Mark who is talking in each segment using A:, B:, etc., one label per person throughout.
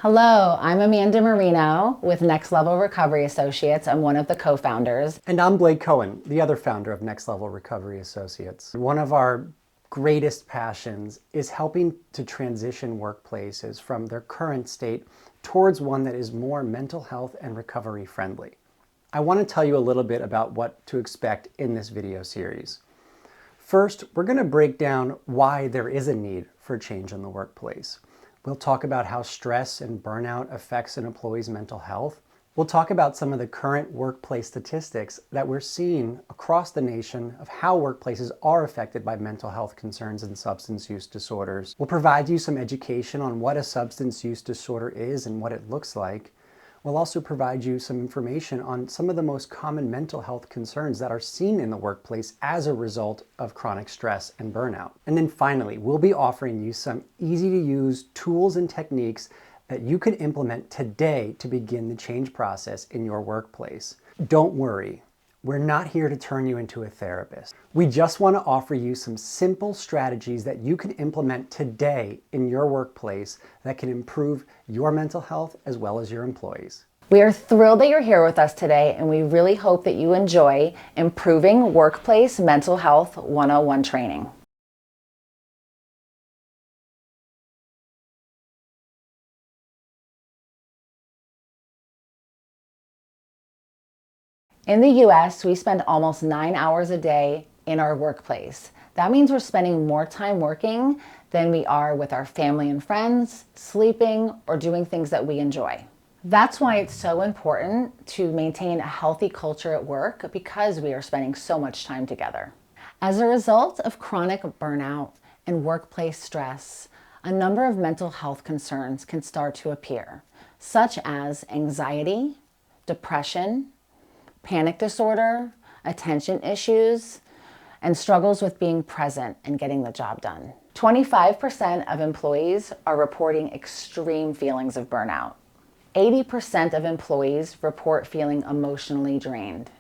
A: Hello, I'm Amanda Marino with Next Level Recovery Associates. I'm one of the co-founders.
B: And I'm Blake Cohen, the other founder of Next Level Recovery Associates. One of our greatest passions is helping to transition workplaces from their current state towards one that is more mental health and recovery friendly. I want to tell you a little bit about what to expect in this video series. First, we're going to break down why there is a need for change in the workplace. We'll talk about how stress and burnout affects an employee's mental health. We'll talk about some of the current workplace statistics that we're seeing across the nation of how workplaces are affected by mental health concerns and substance use disorders. We'll provide you some education on what a substance use disorder is and what it looks like. We'll also provide you some information on some of the most common mental health concerns that are seen in the workplace as a result of chronic stress and burnout. And then finally, we'll be offering you some easy to use tools and techniques that you can implement today to begin the change process in your workplace. Don't worry, we're not here to turn you into a therapist. We just want to offer you some simple strategies that you can implement today in your workplace that can improve your mental health as well as your employees.
A: We are thrilled that you're here with us today, and we really hope that you enjoy Improving Workplace Mental Health 101 training. In the US, we spend almost 9 hours a day in our workplace. That means we're spending more time working than we are with our family and friends, sleeping, or doing things that we enjoy. That's why it's so important to maintain a healthy culture at work, because we are spending so much time together. As a result of chronic burnout and workplace stress, a number of mental health concerns can start to appear, such as anxiety, depression, panic disorder, attention issues, and struggles with being present and getting the job done. 25% of employees are reporting extreme feelings of burnout. 80% of employees report feeling emotionally drained.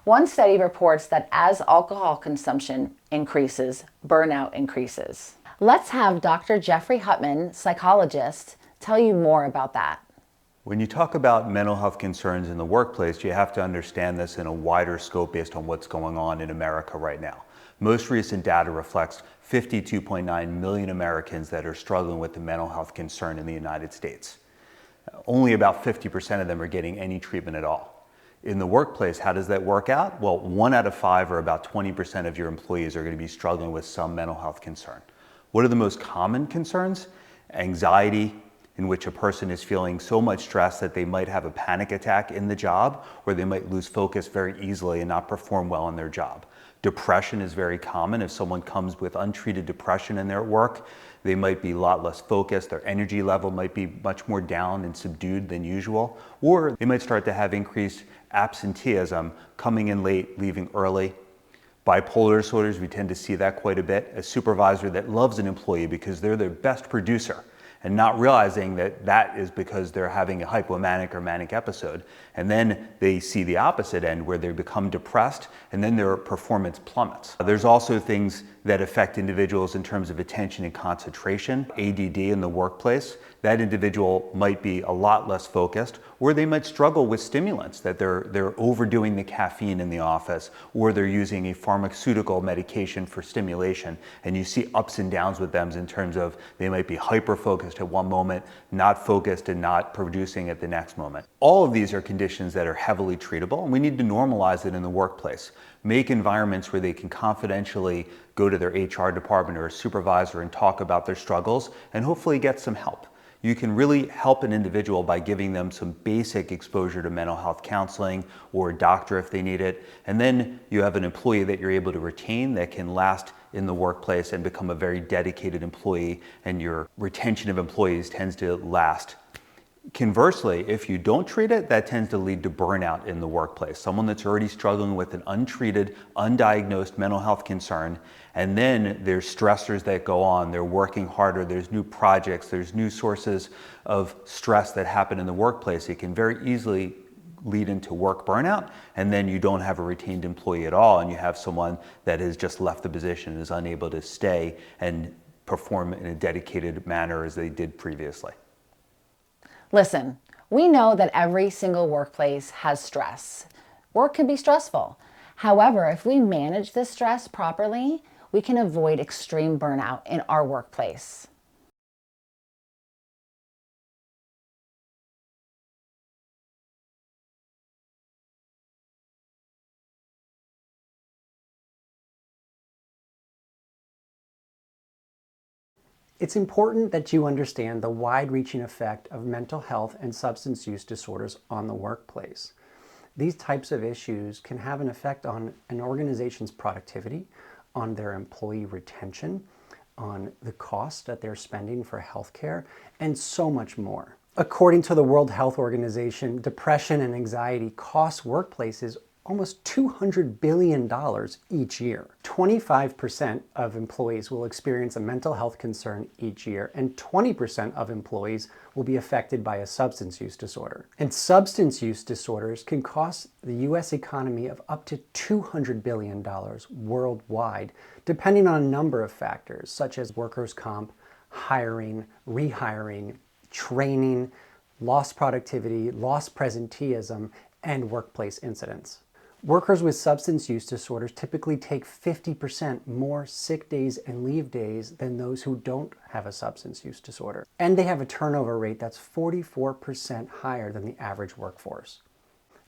A: One study reports that as alcohol consumption increases, burnout increases. Let's have Dr. Jeffrey Hutman, psychologist, tell you more about that.
C: When you talk about mental health concerns in the workplace, you have to understand this in a wider scope based on what's going on in America right now. Most recent data reflects 52.9 million Americans that are struggling with a mental health concern in the United States. Only about 50% of them are getting any treatment at all. In the workplace, how does that work out? Well, 1 out of 5, or about 20% of your employees, are going to be struggling with some mental health concern. What are the most common concerns? Anxiety, in which a person is feeling so much stress that they might have a panic attack in the job, or they might lose focus very easily and not perform well in their job. Depression is very common. If someone comes with untreated depression in their work, they might be a lot less focused, their energy level might be much more down and subdued than usual, or they might start to have increased absenteeism, coming in late, leaving early. Bipolar disorders, we tend to see that quite a bit. A supervisor that loves an employee because they're their best producer, and not realizing that that is because they're having a hypomanic or manic episode. And then they see the opposite end, where they become depressed and then their performance plummets. There's also things that affect individuals in terms of attention and concentration. ADD in the workplace, that individual might be a lot less focused, or they might struggle with stimulants, that they're overdoing the caffeine in the office, or they're using a pharmaceutical medication for stimulation. And you see ups and downs with them in terms of they might be hyper-focused at one moment, not focused and not producing at the next moment. All of these are conditions that are heavily treatable, and we need to normalize it in the workplace. Make environments where they can confidentially go to their HR department or a supervisor and talk about their struggles and hopefully get some help. You can really help an individual by giving them some basic exposure to mental health counseling, or a doctor if they need it. And then you have an employee that you're able to retain that can last in the workplace and become a very dedicated employee, and your retention of employees tends to last. Conversely, if you don't treat it, that tends to lead to burnout in the workplace. Someone that's already struggling with an untreated, undiagnosed mental health concern, and then there's stressors that go on, they're working harder, there's new projects, there's new sources of stress that happen in the workplace. It can very easily lead into work burnout, and then you don't have a retained employee at all, and you have someone that has just left the position and is unable to stay and perform in a dedicated manner as they did previously.
A: Listen, we know that every single workplace has stress. Work can be stressful. However, if we manage this stress properly, we can avoid extreme burnout in our workplace.
B: It's important that you understand the wide-reaching effect of mental health and substance use disorders on the workplace. These types of issues can have an effect on an organization's productivity, on their employee retention, on the cost that they're spending for healthcare, and so much more. According to the World Health Organization, depression and anxiety cost workplaces almost $200 billion each year. 25% of employees will experience a mental health concern each year, and 20% of employees will be affected by a substance use disorder. And substance use disorders can cost the US economy of up to $200 billion worldwide, depending on a number of factors, such as workers' comp, hiring, rehiring, training, lost productivity, lost presenteeism, and workplace incidents. Workers with substance use disorders typically take 50% more sick days and leave days than those who don't have a substance use disorder. And they have a turnover rate that's 44% higher than the average workforce.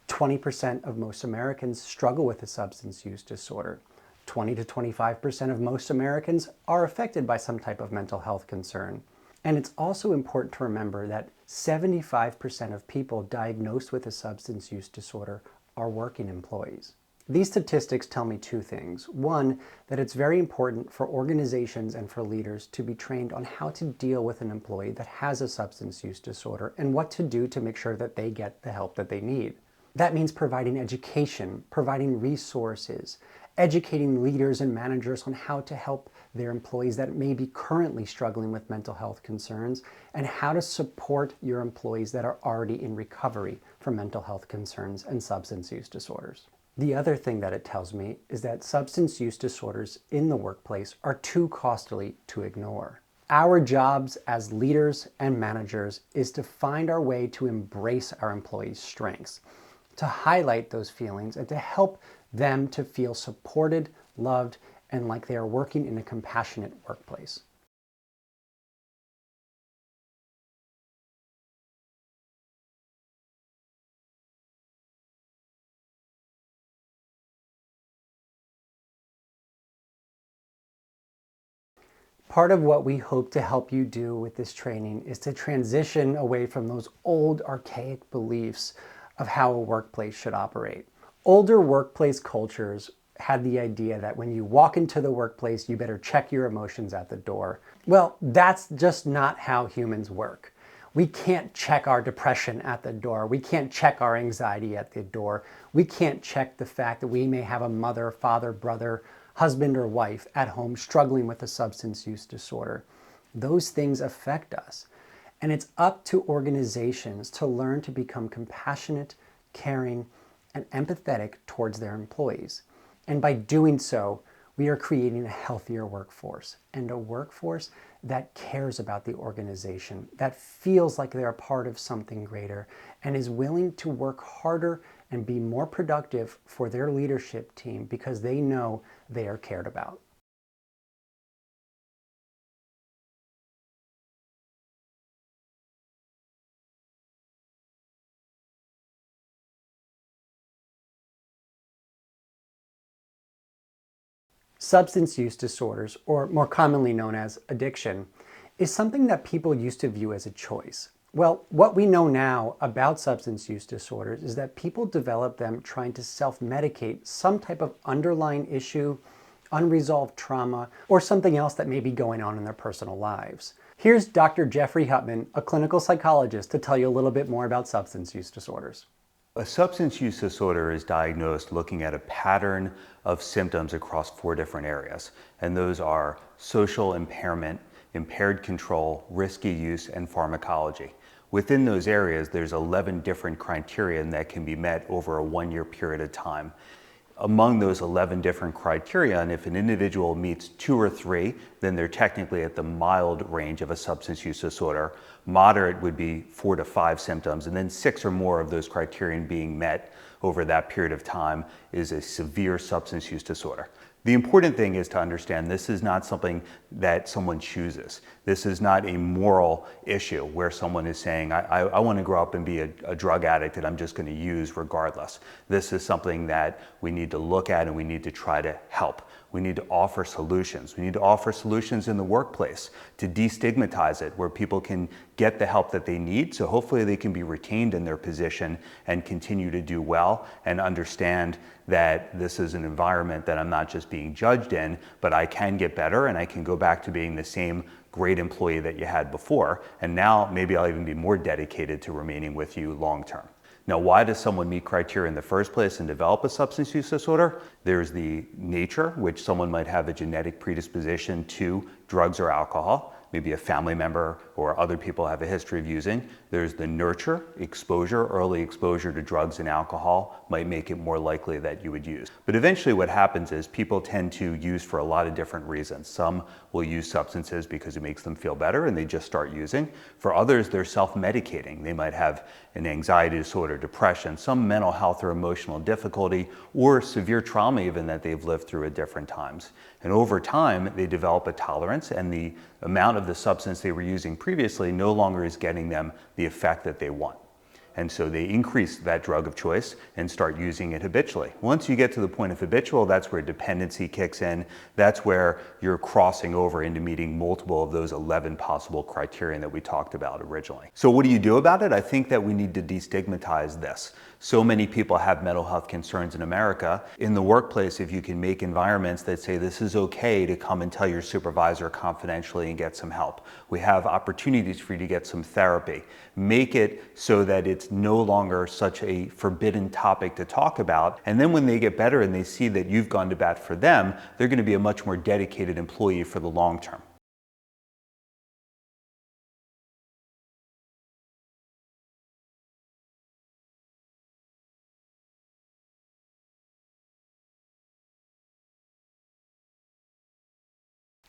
B: 20% of most Americans struggle with a substance use disorder. 20 to 25% of most Americans are affected by some type of mental health concern. And it's also important to remember that 75% of people diagnosed with a substance use disorder are working employees. These statistics tell me two things. One, that it's very important for organizations and for leaders to be trained on how to deal with an employee that has a substance use disorder and what to do to make sure that they get the help that they need. That means providing education, providing resources, educating leaders and managers on how to help their employees that may be currently struggling with mental health concerns, and how to support your employees that are already in recovery from mental health concerns and substance use disorders. The other thing that it tells me is that substance use disorders in the workplace are too costly to ignore. Our jobs as leaders and managers is to find our way to embrace our employees' strengths, to highlight those feelings, and to help them to feel supported, loved, and like they are working in a compassionate workplace. Part of what we hope to help you do with this training is to transition away from those old archaic beliefs of how a workplace should operate. Older workplace cultures had the idea that when you walk into the workplace, you better check your emotions at the door. Well, that's just not how humans work. We can't check our depression at the door. We can't check our anxiety at the door. We can't check the fact that we may have a mother, father, brother, husband, or wife at home struggling with a substance use disorder. Those things affect us. And it's up to organizations to learn to become compassionate, caring, and empathetic towards their employees. And by doing so, we are creating a healthier workforce, and a workforce that cares about the organization, that feels like they're a part of something greater, and is willing to work harder and be more productive for their leadership team because they know they are cared about. Substance use disorders, or more commonly known as addiction, is something that people used to view as a choice. Well, what we know now about substance use disorders is that people develop them trying to self-medicate some type of underlying issue, unresolved trauma, or something else that may be going on in their personal lives. Here's Dr. Jeffrey Hutman, a clinical psychologist, to tell you a little bit more about substance use disorders.
C: A substance use disorder is diagnosed looking at a pattern of symptoms across 4 different areas, and those are social impairment, impaired control, risky use, and pharmacology. Within those areas, there's 11 different criteria that can be met over a 1-year period of time. among those 11 different criteria, and if an individual meets 2 or 3, then they're technically at the mild range of a substance use disorder. Moderate would be 4 to 5 symptoms, and then 6 or more of those criteria being met over that period of time is a severe substance use disorder. The important thing is to understand this is not something that someone chooses. This is not a moral issue where someone is saying, I want to grow up and be a drug addict and I'm just going to use regardless. This is something that we need to look at and we need to try to help. We need to offer solutions. We need to offer solutions in the workplace to destigmatize it, where people can get the help that they need, so hopefully they can be retained in their position and continue to do well and understand that this is an environment that I'm not just being judged in, but I can get better and I can go back to being the same great employee that you had before. And now maybe I'll even be more dedicated to remaining with you long term. Now, why does someone meet criteria in the first place and develop a substance use disorder? There's the nature, which someone might have a genetic predisposition to drugs or alcohol. Maybe a family member or other people have a history of using. There's the nurture, exposure, early exposure to drugs and alcohol might make it more likely that you would use. But eventually what happens is people tend to use for a lot of different reasons. Some will use substances because it makes them feel better and they just start using. For others, they're self-medicating. They might have an anxiety disorder, depression, some mental health or emotional difficulty, or severe trauma even that they've lived through at different times. And over time, they develop a tolerance, and the amount of the substance they were using previously no longer is getting them the effect that they want. And so they increase that drug of choice and start using it habitually. Once you get to the point of habitual, that's where dependency kicks in. That's where you're crossing over into meeting multiple of those 11 possible criteria that we talked about originally. So what do you do about it? I think that we need to destigmatize this. So many people have mental health concerns in America. In the workplace, if you can make environments that say this is okay to come and tell your supervisor confidentially and get some help. We have opportunities for you to get some therapy. Make it so that it's no longer such a forbidden topic to talk about. And then when they get better and they see that you've gone to bat for them, they're going to be a much more dedicated employee for the long term.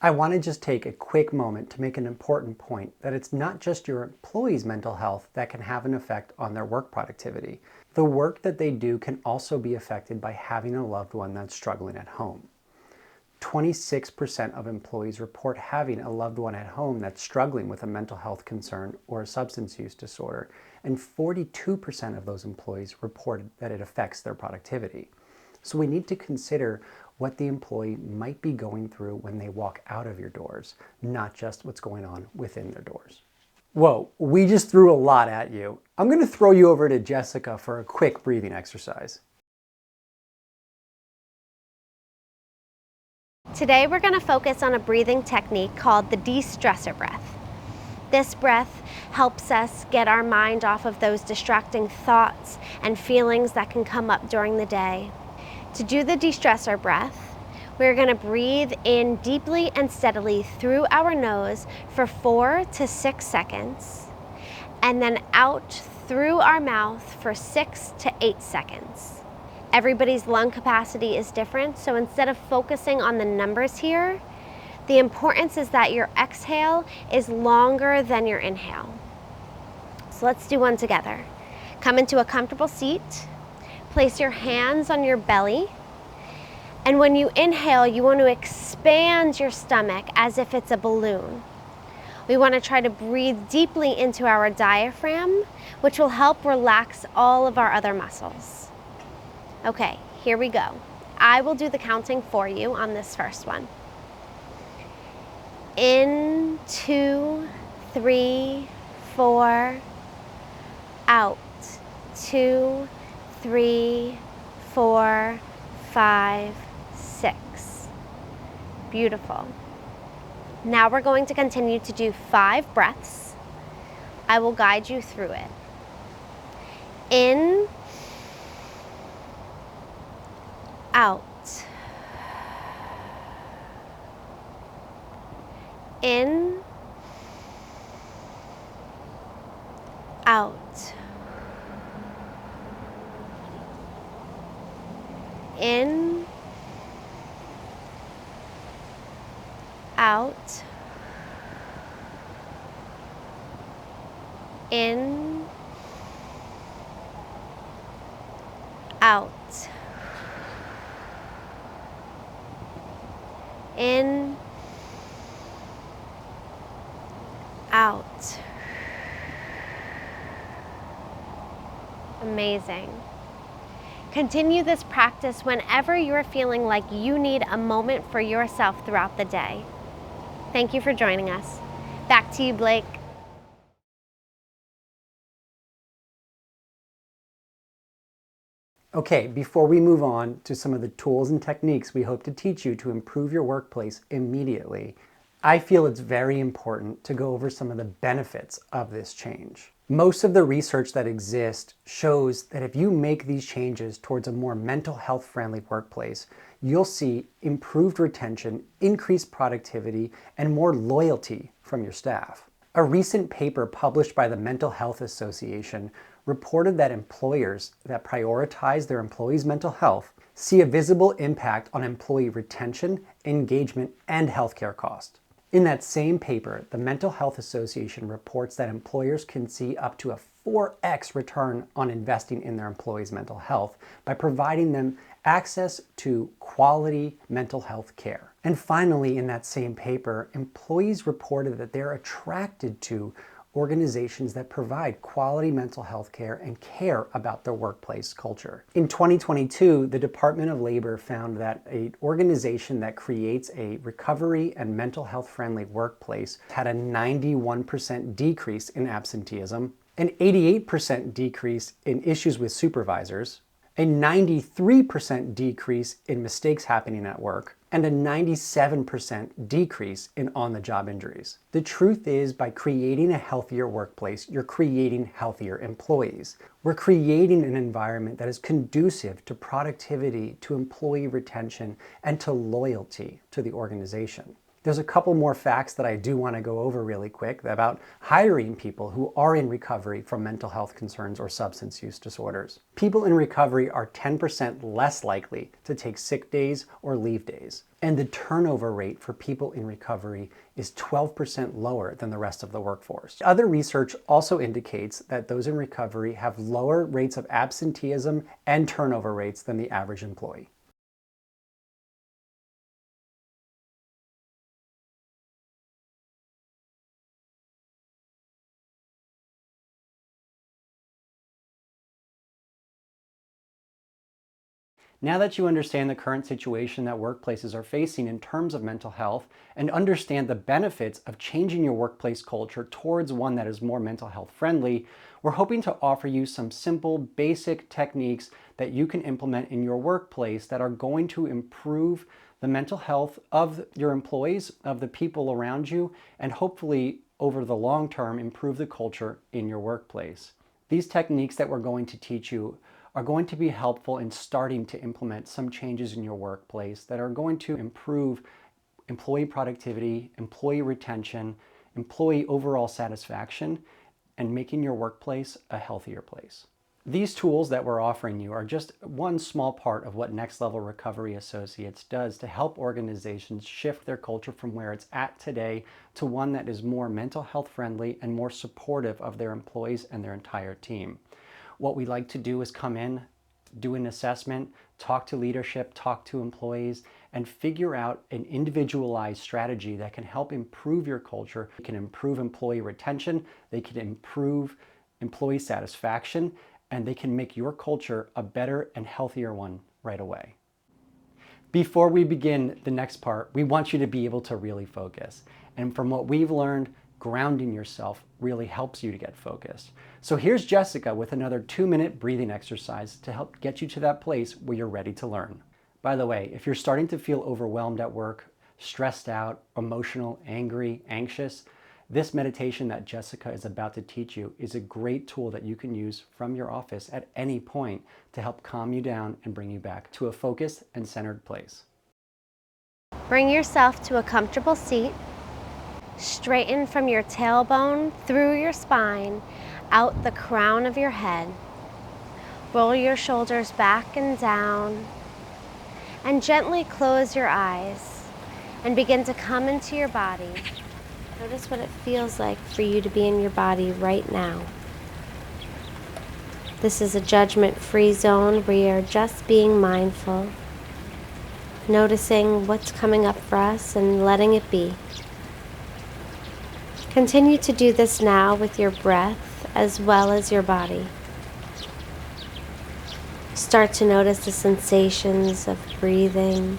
B: I want to just take a quick moment to make an important point that it's not just your employees' mental health that can have an effect on their work productivity. The work that they do can also be affected by having a loved one that's struggling at home. 26% of employees report having a loved one at home that's struggling with a mental health concern or a substance use disorder, and 42% of those employees reported that it affects their productivity. So we need to consider what the employee might be going through when they walk out of your doors, not just what's going on within their doors. Whoa, we just threw a lot at you. I'm going to throw you over to Jessica for a quick breathing exercise.
D: Today we're going to focus on a breathing technique called the Destressor Breath. This breath helps us get our mind off of those distracting thoughts and feelings that can come up during the day. To do the Destressor Breath, we're going to breathe in deeply and steadily through our nose for 4 to 6 seconds, and then out through our mouth for 6 to 8 seconds. Everybody's lung capacity is different, so instead of focusing on the numbers here, the importance is that your exhale is longer than your inhale. So let's do one together. Come into a comfortable seat. Place your hands on your belly, and when you inhale, you want to expand your stomach as if it's a balloon. We want to try to breathe deeply into our diaphragm, which will help relax all of our other muscles. Okay, here we go. I will do the counting for you on this first one. In, 2, 3, 4, out, 2, 3, 4, 5, 6. Beautiful. Now we're going to continue to do 5 breaths. I will guide you through it. In, out. In, out. In, out, in, out, in, out. Amazing. Continue this practice whenever you're feeling like you need a moment for yourself throughout the day. Thank you for joining us. Back to you, Blake.
B: Okay, before we move on to some of the tools and techniques we hope to teach you to improve your workplace immediately, I feel it's very important to go over some of the benefits of this change. Most of the research that exists shows that if you make these changes towards a more mental health friendly workplace, you'll see improved retention, increased productivity, and more loyalty from your staff. A recent paper published by the Mental Health Association reported that employers that prioritize their employees' mental health see a visible impact on employee retention, engagement, and healthcare cost. In that same paper, the Mental Health Association reports that employers can see up to a 4x return on investing in their employees' mental health by providing them access to quality mental health care. And finally, in that same paper, employees reported that they're attracted to organizations that provide quality mental health care and care about their workplace culture. In 2022, the Department of Labor found that an organization that creates a recovery and mental health friendly workplace had a 91% decrease in absenteeism, an 88% decrease in issues with supervisors, a 93% decrease in mistakes happening at work, and a 97% decrease in on-the-job injuries. The truth is, by creating a healthier workplace, you're creating healthier employees. We're creating an environment that is conducive to productivity, to employee retention, and to loyalty to the organization. There's a couple more facts that I do want to go over really quick about hiring people who are in recovery from mental health concerns or substance use disorders. People in recovery are 10% less likely to take sick days or leave days. And the turnover rate for people in recovery is 12% lower than the rest of the workforce. Other research also indicates that those in recovery have lower rates of absenteeism and turnover rates than the average employee. Now that you understand the current situation that workplaces are facing in terms of mental health and understand the benefits of changing your workplace culture towards one that is more mental health friendly, we're hoping to offer you some simple, basic techniques that you can implement in your workplace that are going to improve the mental health of your employees, of the people around you, and hopefully over the long term improve the culture in your workplace. These techniques that we're going to teach you are going to be helpful in starting to implement some changes in your workplace that are going to improve employee productivity, employee retention, employee overall satisfaction, and making your workplace a healthier place. These tools that we're offering you are just one small part of what Next Level Recovery Associates does to help organizations shift their culture from where it's at today to one that is more mental health friendly and more supportive of their employees and their entire team. What we like to do is come in, do an assessment, talk to leadership, talk to employees, and figure out an individualized strategy that can help improve your culture. It can improve employee retention, they can improve employee satisfaction, and they can make your culture a better and healthier one right away. Before we begin the next part, we want you to be able to really focus. And from what we've learned, grounding yourself really helps you to get focused. So here's Jessica with another 2-minute breathing exercise to help get you to that place where you're ready to learn. By the way, if you're starting to feel overwhelmed at work, stressed out, emotional, angry, anxious, this meditation that Jessica is about to teach you is a great tool that you can use from your office at any point to help calm you down and bring you back to a focused and centered place.
D: Bring yourself to a comfortable seat. Straighten from your tailbone through your spine, out the crown of your head. Roll your shoulders back and down. And gently close your eyes and begin to come into your body. Notice what it feels like for you to be in your body right now. This is a judgment-free zone where you're just being mindful, noticing what's coming up for us and letting it be. Continue to do this now with your breath as well as your body. Start to notice the sensations of breathing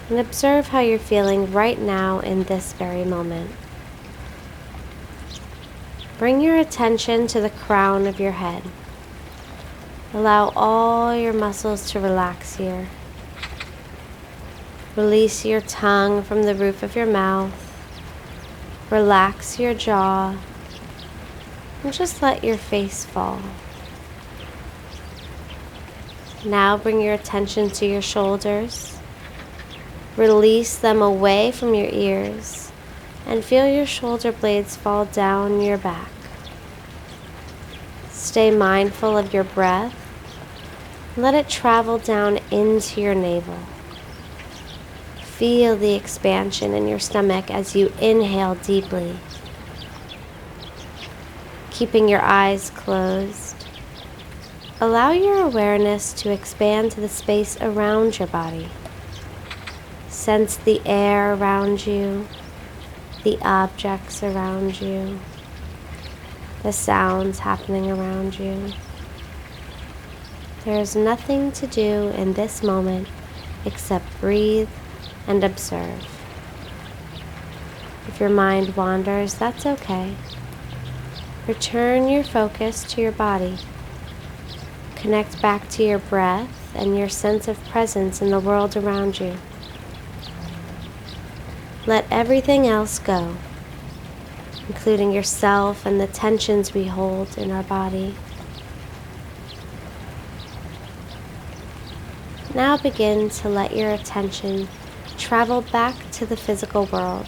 D: and observe how you're feeling right now in this very moment. Bring your attention to the crown of your head. Allow all your muscles to relax here. Release your tongue from the roof of your mouth. Relax your jaw. And just let your face fall. Now bring your attention to your shoulders. Release them away from your ears and feel your shoulder blades fall down your back. Stay mindful of your breath. Let it travel down into your navel. Feel the expansion in your stomach as you inhale deeply. Keeping your eyes closed, allow your awareness to expand to the space around your body. Sense the air around you, the objects around you, the sounds happening around you. There is nothing to do in this moment except breathe and observe. If your mind wanders, that's okay. Return your focus to your body. Connect back to your breath and your sense of presence in the world around you. Let everything else go, including yourself and the tensions we hold in our body. Now begin to let your attention travel back to the physical world.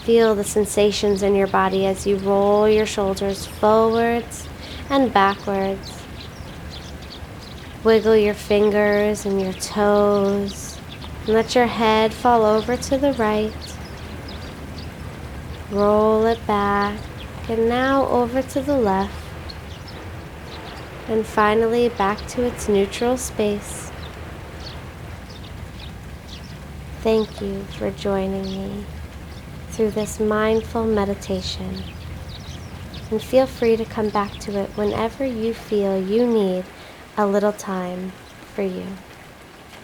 D: Feel the sensations in your body as you roll your shoulders forwards and backwards. Wiggle your fingers and your toes. And let your head fall over to the right. Roll it back and now over to the left. And finally back to its neutral space. Thank you for joining me through this mindful meditation. And feel free to come back to it whenever you feel you need a little time for you.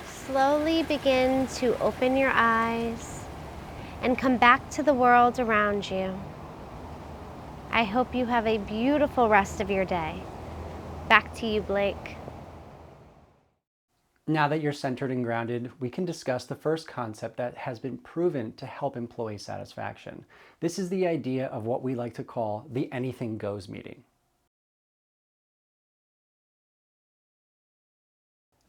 D: Slowly begin to open your eyes and come back to the world around you. I hope you have a beautiful rest of your day. Back to you, Blake.
B: Now that you're centered and grounded, we can discuss the first concept that has been proven to help employee satisfaction. This is the idea of what we like to call the anything goes meeting.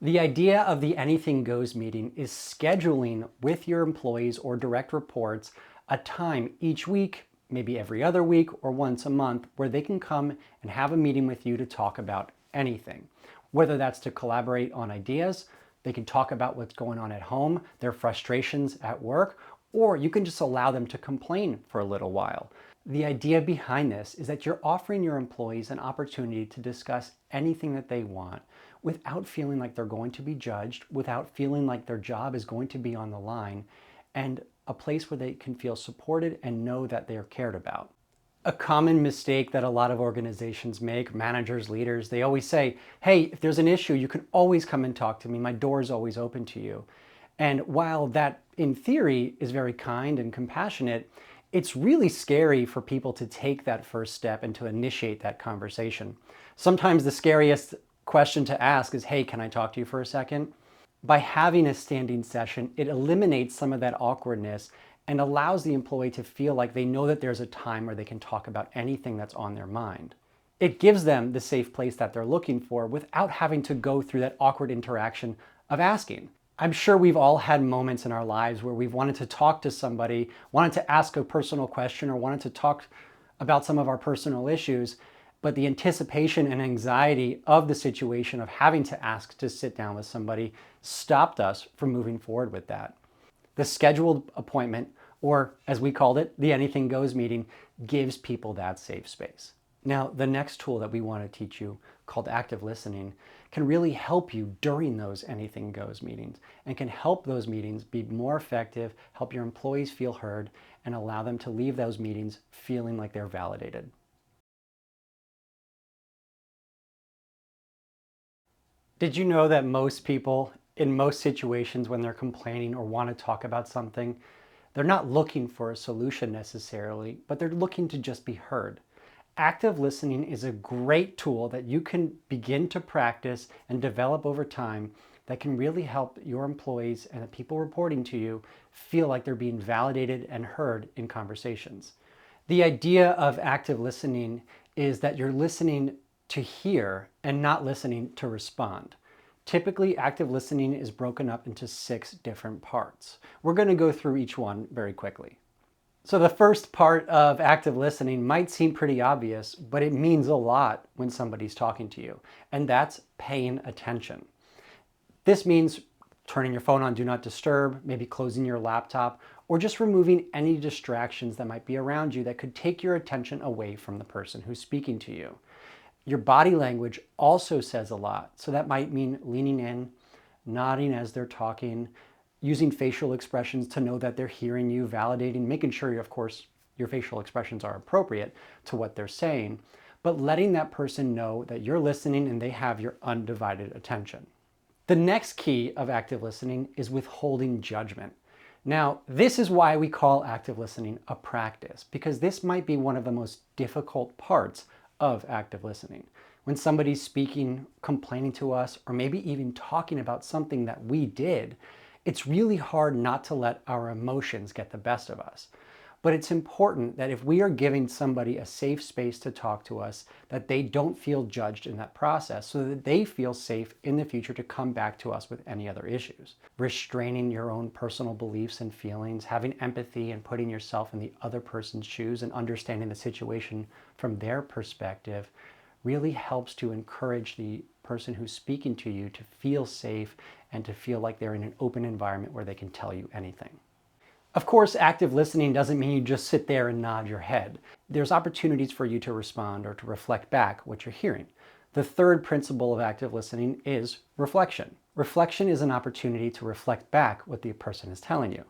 B: The idea of the anything goes meeting is scheduling with your employees or direct reports a time each week, maybe every other week or once a month, where they can come and have a meeting with you to talk about anything. Whether that's to collaborate on ideas, they can talk about what's going on at home, their frustrations at work, or you can just allow them to complain for a little while. The idea behind this is that you're offering your employees an opportunity to discuss anything that they want without feeling like they're going to be judged, without feeling like their job is going to be on the line, and a place where they can feel supported and know that they're cared about. A common mistake that a lot of organizations make, managers, leaders, they always say, hey, if there's an issue, you can always come and talk to me. My door is always open to you. And while that in theory is very kind and compassionate, it's really scary for people to take that first step and to initiate that conversation. Sometimes the scariest question to ask is, hey, can I talk to you for a second? By having a standing session, it eliminates some of that awkwardness and allows the employee to feel like they know that there's a time where they can talk about anything that's on their mind. It gives them the safe place that they're looking for without having to go through that awkward interaction of asking. I'm sure we've all had moments in our lives where we've wanted to talk to somebody, wanted to ask a personal question, or wanted to talk about some of our personal issues, But the anticipation and anxiety of the situation of having to ask to sit down with somebody stopped us from moving forward with that. The scheduled appointment, or as we called it, the anything goes meeting, gives people that safe space. Now, the next tool that we want to teach you, called active listening, can really help you during those anything goes meetings and can help those meetings be more effective, help your employees feel heard, and allow them to leave those meetings feeling like they're validated. Did you know that most people, in most situations when they're complaining or want to talk about something, they're not looking for a solution necessarily, but they're looking to just be heard? Active listening is a great tool that you can begin to practice and develop over time that can really help your employees and the people reporting to you feel like they're being validated and heard in conversations. The idea of active listening is that you're listening to hear and not listening to respond. Typically, active listening is broken up into 6 different parts. We're going to go through each one very quickly. So the first part of active listening might seem pretty obvious, but it means a lot when somebody's talking to you, and that's paying attention. This means turning your phone on Do Not Disturb, maybe closing your laptop, or just removing any distractions that might be around you that could take your attention away from the person who's speaking to you. Your body language also says a lot, so that might mean leaning in, nodding as they're talking, using facial expressions to know that they're hearing you, validating, making sure, of course, your facial expressions are appropriate to what they're saying, but letting that person know that you're listening and they have your undivided attention. The next key of active listening is withholding judgment. Now, this is why we call active listening a practice, because this might be one of the most difficult parts of active listening. When somebody's speaking, complaining to us, or maybe even talking about something that we did, it's really hard not to let our emotions get the best of us. But it's important that if we are giving somebody a safe space to talk to us, that they don't feel judged in that process, so that they feel safe in the future to come back to us with any other issues. Restraining your own personal beliefs and feelings, having empathy and putting yourself in the other person's shoes and understanding the situation from their perspective really helps to encourage the person who's speaking to you to feel safe and to feel like they're in an open environment where they can tell you anything. Of course, active listening doesn't mean you just sit there and nod your head. There's opportunities for you to respond or to reflect back what you're hearing. The third principle of active listening is reflection. Reflection is an opportunity to reflect back what the person is telling you.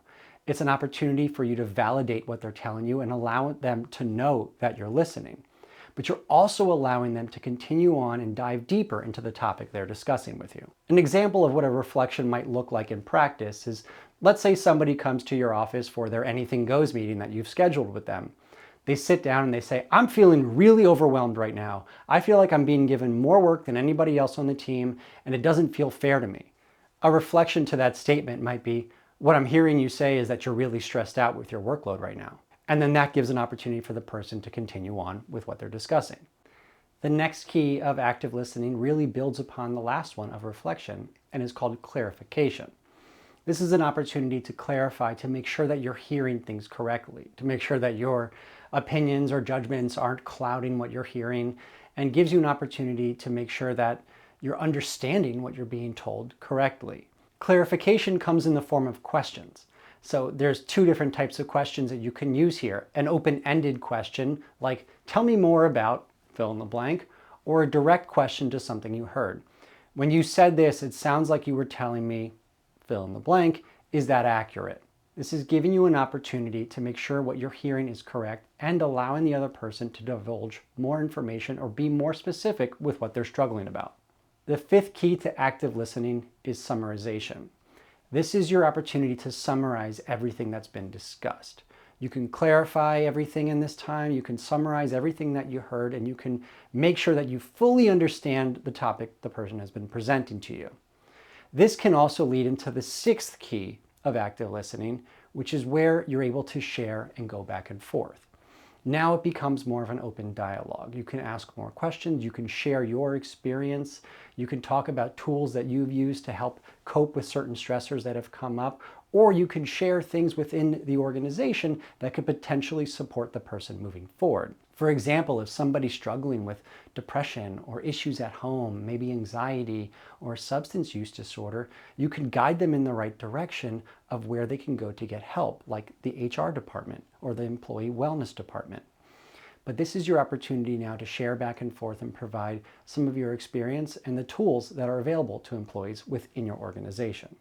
B: It's an opportunity for you to validate what they're telling you and allow them to know that you're listening. But you're also allowing them to continue on and dive deeper into the topic they're discussing with you. An example of what a reflection might look like in practice is, let's say somebody comes to your office for their anything goes meeting that you've scheduled with them. They sit down and they say, I'm feeling really overwhelmed right now. I feel like I'm being given more work than anybody else on the team, and it doesn't feel fair to me. A reflection to that statement might be, what I'm hearing you say is that you're really stressed out with your workload right now. And then that gives an opportunity for the person to continue on with what they're discussing. The next key of active listening really builds upon the last one of reflection and is called clarification. This is an opportunity to clarify, to make sure that you're hearing things correctly, to make sure that your opinions or judgments aren't clouding what you're hearing, and gives you an opportunity to make sure that you're understanding what you're being told correctly. Clarification comes in the form of questions. So there's 2 different types of questions that you can use here. An open-ended question, like, tell me more about fill in the blank, or a direct question to something you heard. When you said this, it sounds like you were telling me fill in the blank. Is that accurate? This is giving you an opportunity to make sure what you're hearing is correct and allowing the other person to divulge more information or be more specific with what they're struggling about. The 5th key to active listening is summarization. This is your opportunity to summarize everything that's been discussed. You can clarify everything in this time, you can summarize everything that you heard, and you can make sure that you fully understand the topic the person has been presenting to you. This can also lead into the 6th key of active listening, which is where you're able to share and go back and forth. Now it becomes more of an open dialogue. You can ask more questions, you can share your experience, you can talk about tools that you've used to help cope with certain stressors that have come up, or you can share things within the organization that could potentially support the person moving forward. For example, if somebody's struggling with depression or issues at home, maybe anxiety or substance use disorder, you can guide them in the right direction of where they can go to get help, like the HR department or the employee wellness department. But this is your opportunity now to share back and forth and provide some of your experience and the tools that are available to employees within your organization.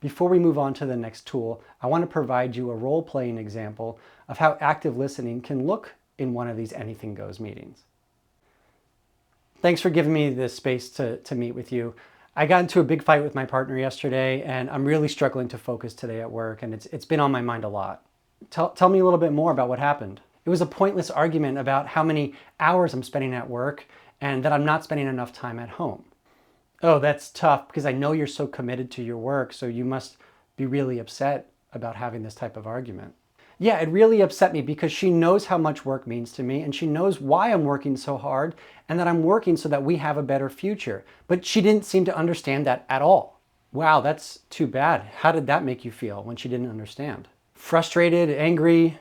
B: Before we move on to the next tool, I want to provide you a role-playing example of how active listening can look in one of these Anything Goes meetings. Thanks for giving me this space to meet with you. I got into a big fight with my partner yesterday, and I'm really struggling to focus today at work, and it's been on my mind a lot. Tell me a little bit more about what happened. It was a pointless argument about how many hours I'm spending at work and that I'm not spending enough time at home. Oh, that's tough because I know you're so committed to your work, so you must be really upset about having this type of argument. Yeah, it really upset me because she knows how much work means to me and she knows why I'm working so hard and that I'm working so that we have a better future. But she didn't seem to understand that at all. Wow, that's too bad. How did that make you feel when she didn't understand? Frustrated, angry?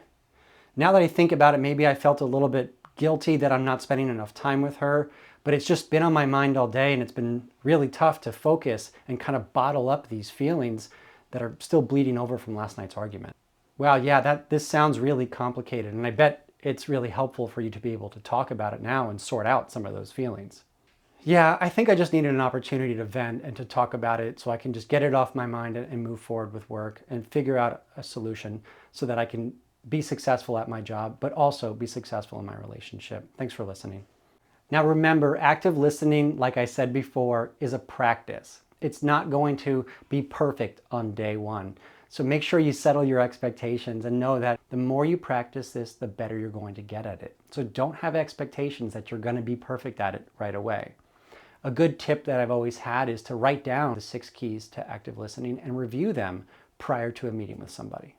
B: Now that I think about it, maybe I felt a little bit guilty that I'm not spending enough time with her, but it's just been on my mind all day and it's been really tough to focus and kind of bottle up these feelings that are still bleeding over from last night's argument. Wow, yeah, this sounds really complicated, and I bet it's really helpful for you to be able to talk about it now and sort out some of those feelings. Yeah, I think I just needed an opportunity to vent and to talk about it so I can just get it off my mind and move forward with work and figure out a solution so that I can be successful at my job, but also be successful in my relationship. Thanks for listening. Now remember, active listening, like I said before, is a practice. It's not going to be perfect on day one. So make sure you settle your expectations and know that the more you practice this, the better you're going to get at it. So don't have expectations that you're going to be perfect at it right away. A good tip that I've always had is to write down the 6 keys to active listening and review them prior to a meeting with somebody.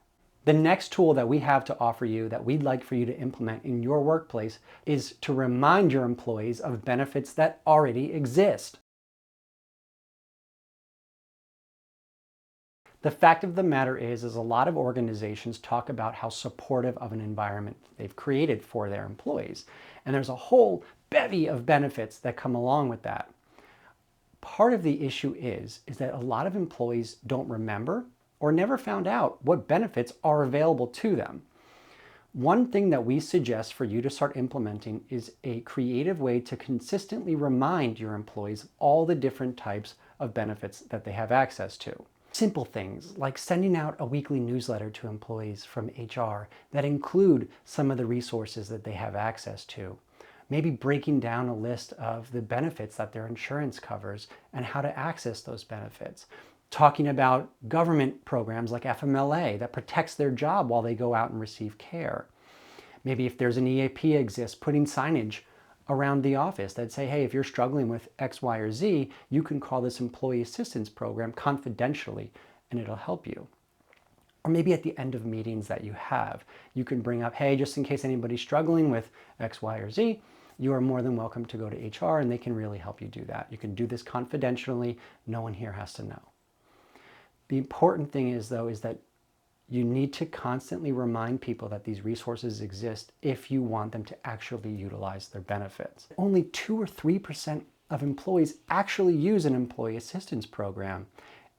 B: The next tool that we have to offer you that we'd like for you to implement in your workplace is to remind your employees of benefits that already exist. The fact of the matter is a lot of organizations talk about how supportive of an environment they've created for their employees. And there's a whole bevy of benefits that come along with that. Part of the issue is that a lot of employees don't remember or never found out what benefits are available to them. One thing that we suggest for you to start implementing is a creative way to consistently remind your employees all the different types of benefits that they have access to. Simple things like sending out a weekly newsletter to employees from HR that include some of the resources that they have access to. Maybe breaking down a list of the benefits that their insurance covers and how to access those benefits. Talking about government programs like FMLA that protects their job while they go out and receive care. Maybe if there's an EAP exists, putting signage around the office that say, hey, if you're struggling with X, Y, or Z, you can call this employee assistance program confidentially and it'll help you. Or maybe at the end of meetings that you have, you can bring up, hey, just in case anybody's struggling with X, Y, or Z, you are more than welcome to go to HR and they can really help you do that. You can do this confidentially. No one here has to know. The important thing is, though, is that you need to constantly remind people that these resources exist if you want them to actually utilize their benefits. Only 2 or 3% of employees actually use an employee assistance program.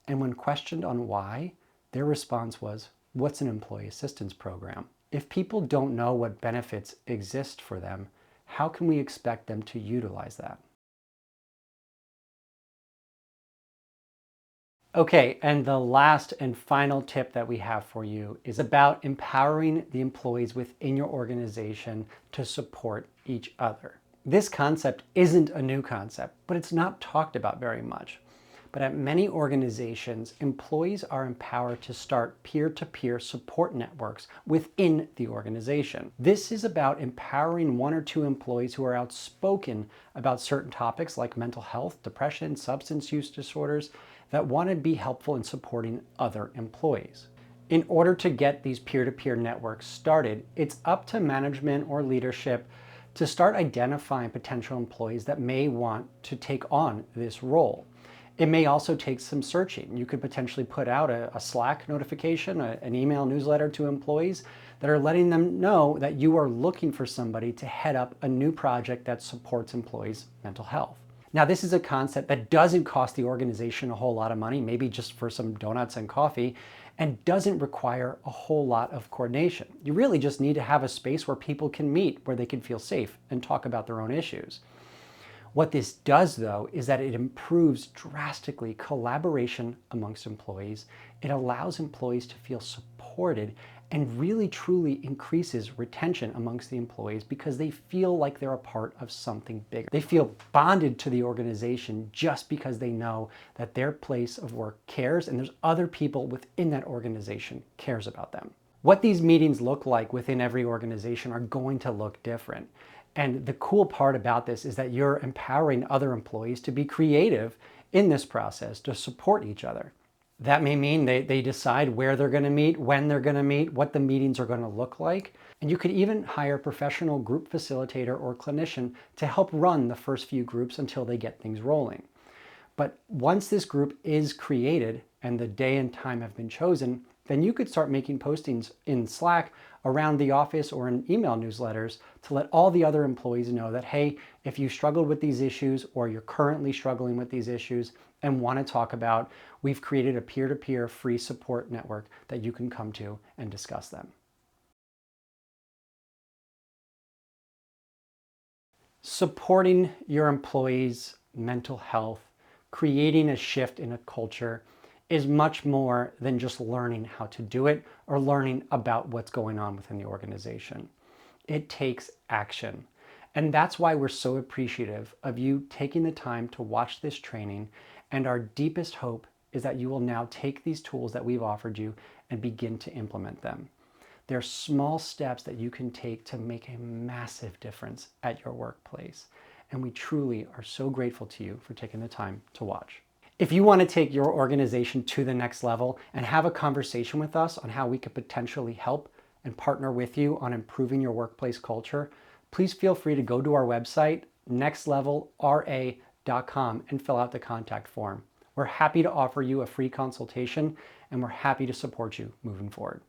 B: And when questioned on why, their response was, what's an employee assistance program? If people don't know what benefits exist for them, how can we expect them to utilize that? Okay, and the last and final tip that we have for you is about empowering the employees within your organization to support each other. This concept isn't a new concept, but it's not talked about very much. But at many organizations, employees are empowered to start peer-to-peer support networks within the organization. This is about empowering 1 or 2 employees who are outspoken about certain topics like mental health, depression, substance use disorders, that want to be helpful in supporting other employees. In order to get these peer-to-peer networks started, it's up to management or leadership to start identifying potential employees that may want to take on this role. It may also take some searching. You could potentially put out a Slack notification, an email newsletter to employees that are letting them know that you are looking for somebody to head up a new project that supports employees' mental health. Now, this is a concept that doesn't cost the organization a whole lot of money, maybe just for some donuts and coffee, and doesn't require a whole lot of coordination. You really just need to have a space where people can meet, where they can feel safe and talk about their own issues. What this does, though, is that it improves drastically collaboration amongst employees. It allows employees to feel supported and really truly increases retention amongst the employees because they feel like they're a part of something bigger. They feel bonded to the organization just because they know that their place of work cares and there's other people within that organization cares about them. What these meetings look like within every organization are going to look different. And the cool part about this is that you're empowering other employees to be creative in this process to support each other. That may mean they decide where they're going to meet, when they're going to meet, what the meetings are going to look like. And you could even hire a professional group facilitator or clinician to help run the first few groups until they get things rolling. But once this group is created and the day and time have been chosen, then you could start making postings in Slack around the office or in email newsletters to let all the other employees know that, hey, if you struggled with these issues or you're currently struggling with these issues and want to talk about, we've created a peer-to-peer free support network that you can come to and discuss them. Supporting your employees' mental health, creating a shift in a culture is much more than just learning how to do it or learning about what's going on within the organization. It takes action. And that's why we're so appreciative of you taking the time to watch this training. And our deepest hope is that you will now take these tools that we've offered you and begin to implement them. They're small steps that you can take to make a massive difference at your workplace. And we truly are so grateful to you for taking the time to watch. If you want to take your organization to the next level and have a conversation with us on how we could potentially help and partner with you on improving your workplace culture, please feel free to go to our website, nextlevelra.com, and fill out the contact form. We're happy to offer you a free consultation, and we're happy to support you moving forward.